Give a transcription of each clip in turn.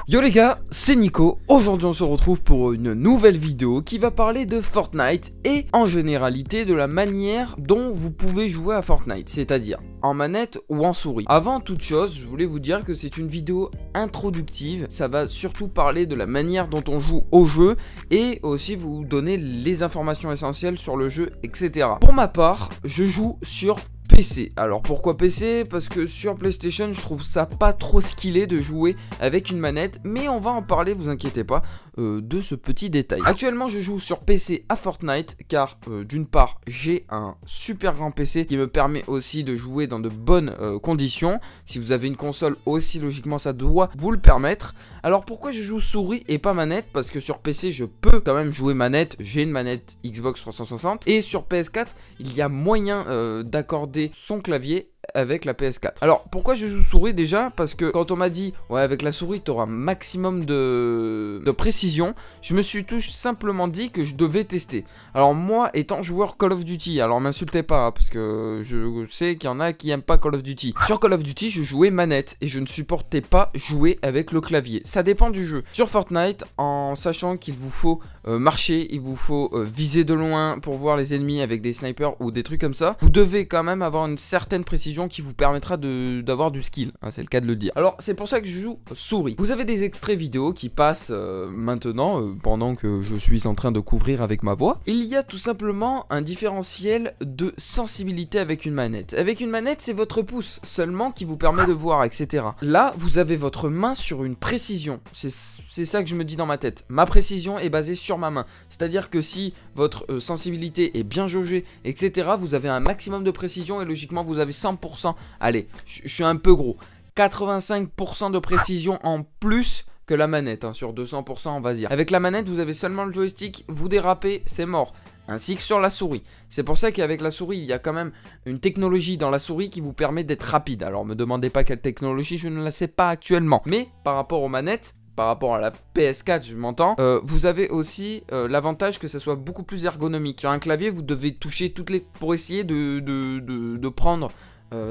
Yo les gars, c'est Nico. Aujourd'hui on se retrouve pour une nouvelle vidéo qui va parler de Fortnite et en généralité de la manière dont vous pouvez jouer à Fortnite, c'est-à-dire en manette ou en souris. Avant toute chose, je voulais vous dire que c'est une vidéo introductive. Ça va surtout parler de la manière dont on joue au jeu et aussi vous donner les informations essentielles sur le jeu, etc. Pour ma part, je joue sur PC. Alors pourquoi PC? Parce que sur PlayStation je trouve ça pas trop skillé de jouer avec une manette, mais on va en parler, vous inquiétez pas, de ce petit détail. Actuellement je joue sur PC à Fortnite car d'une part j'ai un super grand PC qui me permet aussi de jouer dans de bonnes conditions. Si vous avez une console aussi, logiquement ça doit vous le permettre. Alors pourquoi je joue souris et pas manette? Parce que sur PC je peux quand même jouer manette, j'ai une manette Xbox 360 et sur PS4 il y a moyen d'accorder son clavier avec la PS4. Alors pourquoi je joue souris? Déjà parce que quand on m'a dit ouais avec la souris tu auras un maximum de précision, je me suis tout simplement dit que je devais tester. Alors moi étant joueur Call of Duty, alors m'insultez pas hein, parce que je sais qu'il y en a qui aiment pas Call of Duty. Sur Call of Duty je jouais manette et je ne supportais pas jouer avec le clavier. Ça dépend du jeu. Sur Fortnite, en sachant qu'il vous faut marcher, il vous faut viser de loin pour voir les ennemis avec des snipers ou des trucs comme ça, vous devez quand même avoir une certaine précision qui vous permettra d'avoir du skill, hein, c'est le cas de le dire. Alors c'est pour ça que je joue souris. Vous avez des extraits vidéo qui passent maintenant pendant que je suis en train de couvrir avec ma voix. Il y a tout simplement un différentiel de sensibilité avec une manette. Avec une manette c'est votre pouce seulement qui vous permet de voir, etc. Là vous avez votre main sur une précision. C'est ça que je me dis dans ma tête. Ma précision est basée sur ma main. C'est à dire que si votre sensibilité est bien jaugée, etc., vous avez un maximum de précision et logiquement vous avez 100%, allez, je suis un peu gros, 85% de précision en plus que la manette, hein, sur 200% on va dire. Avec la manette vous avez seulement le joystick, vous dérapez, c'est mort. Ainsi que sur la souris. C'est pour ça qu'avec la souris, il y a quand même une technologie dans la souris qui vous permet d'être rapide. Alors me demandez pas quelle technologie, je ne la sais pas actuellement. Mais par rapport aux manettes, par rapport à la PS4 je m'entends, vous avez aussi l'avantage que ça soit beaucoup plus ergonomique. Sur un clavier vous devez toucher toutes les... pour essayer de prendre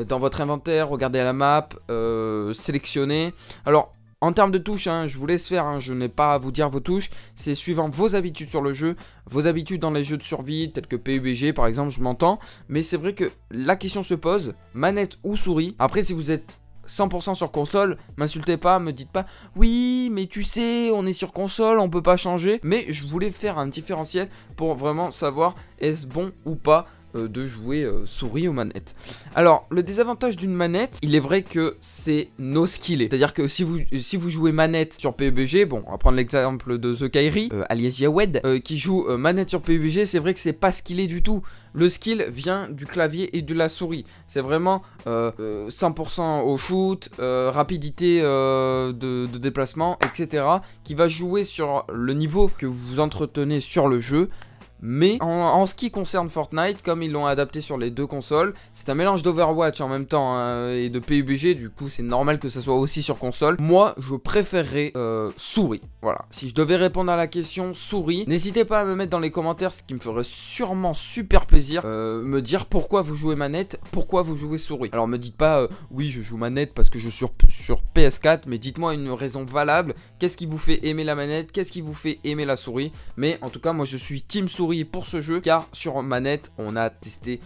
dans votre inventaire, regarder la map, sélectionner. Alors en termes de touches, hein, je vous laisse faire, hein, je n'ai pas à vous dire vos touches, c'est suivant vos habitudes sur le jeu, vos habitudes dans les jeux de survie, tels que PUBG par exemple, je m'entends. Mais c'est vrai que la question se pose, manette ou souris. Après si vous êtes 100% sur console, m'insultez pas, me dites pas oui mais tu sais on est sur console, on peut pas changer. Mais je voulais faire un différentiel pour vraiment savoir est-ce bon ou pas de jouer souris ou manette. Alors le désavantage d'une manette, il est vrai que c'est no skillé, c'est à dire que si vous jouez manette sur PUBG, bon on va prendre l'exemple de The Kairi, alias Yawed, qui joue manette sur PUBG, c'est vrai que c'est pas skillé du tout. Le skill vient du clavier et de la souris. C'est vraiment 100% au shoot, rapidité de déplacement, etc. qui va jouer sur le niveau que vous entretenez sur le jeu. Mais en ce qui concerne Fortnite, comme ils l'ont adapté sur les deux consoles, c'est un mélange d'Overwatch en même temps hein, et de PUBG, du coup c'est normal que ça soit aussi sur console. Moi je préférerais souris, voilà. Si je devais répondre à la question souris, n'hésitez pas à me mettre dans les commentaires, ce qui me ferait sûrement super plaisir, me dire pourquoi vous jouez manette, pourquoi vous jouez souris. Alors me dites pas oui je joue manette parce que je suis sur PS4, mais dites-moi une raison valable, qu'est-ce qui vous fait aimer la manette, qu'est-ce qui vous fait aimer la souris. Mais en tout cas moi je suis team souris pour ce jeu, car sur manette on a testé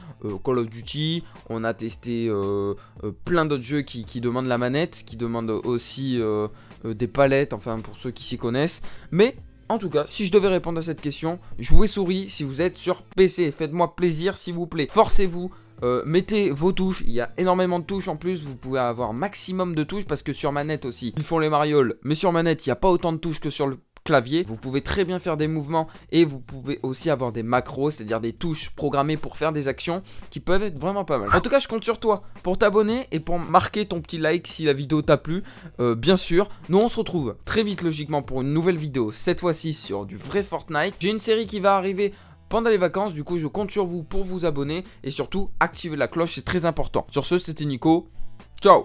Call of Duty, on a testé plein d'autres jeux qui demandent la manette, qui demandent aussi des palettes, enfin pour ceux qui s'y connaissent. Mais en tout cas, si je devais répondre à cette question, jouez souris si vous êtes sur PC, faites-moi plaisir s'il vous plaît, forcez-vous. Mettez vos touches, il y a énormément de touches en plus, vous pouvez avoir maximum de touches parce que sur manette aussi, ils font les marioles, mais sur manette il n'y a pas autant de touches que sur le clavier. Vous pouvez très bien faire des mouvements et vous pouvez aussi avoir des macros, c'est-à-dire des touches programmées pour faire des actions qui peuvent être vraiment pas mal. En tout cas je compte sur toi pour t'abonner et pour marquer ton petit like si la vidéo t'a plu, bien sûr. Nous on se retrouve très vite logiquement pour une nouvelle vidéo, cette fois-ci sur du vrai Fortnite. J'ai une série qui va arriver pendant les vacances, du coup je compte sur vous pour vous abonner et surtout activer la cloche, c'est très important. Sur ce, c'était Nico, ciao.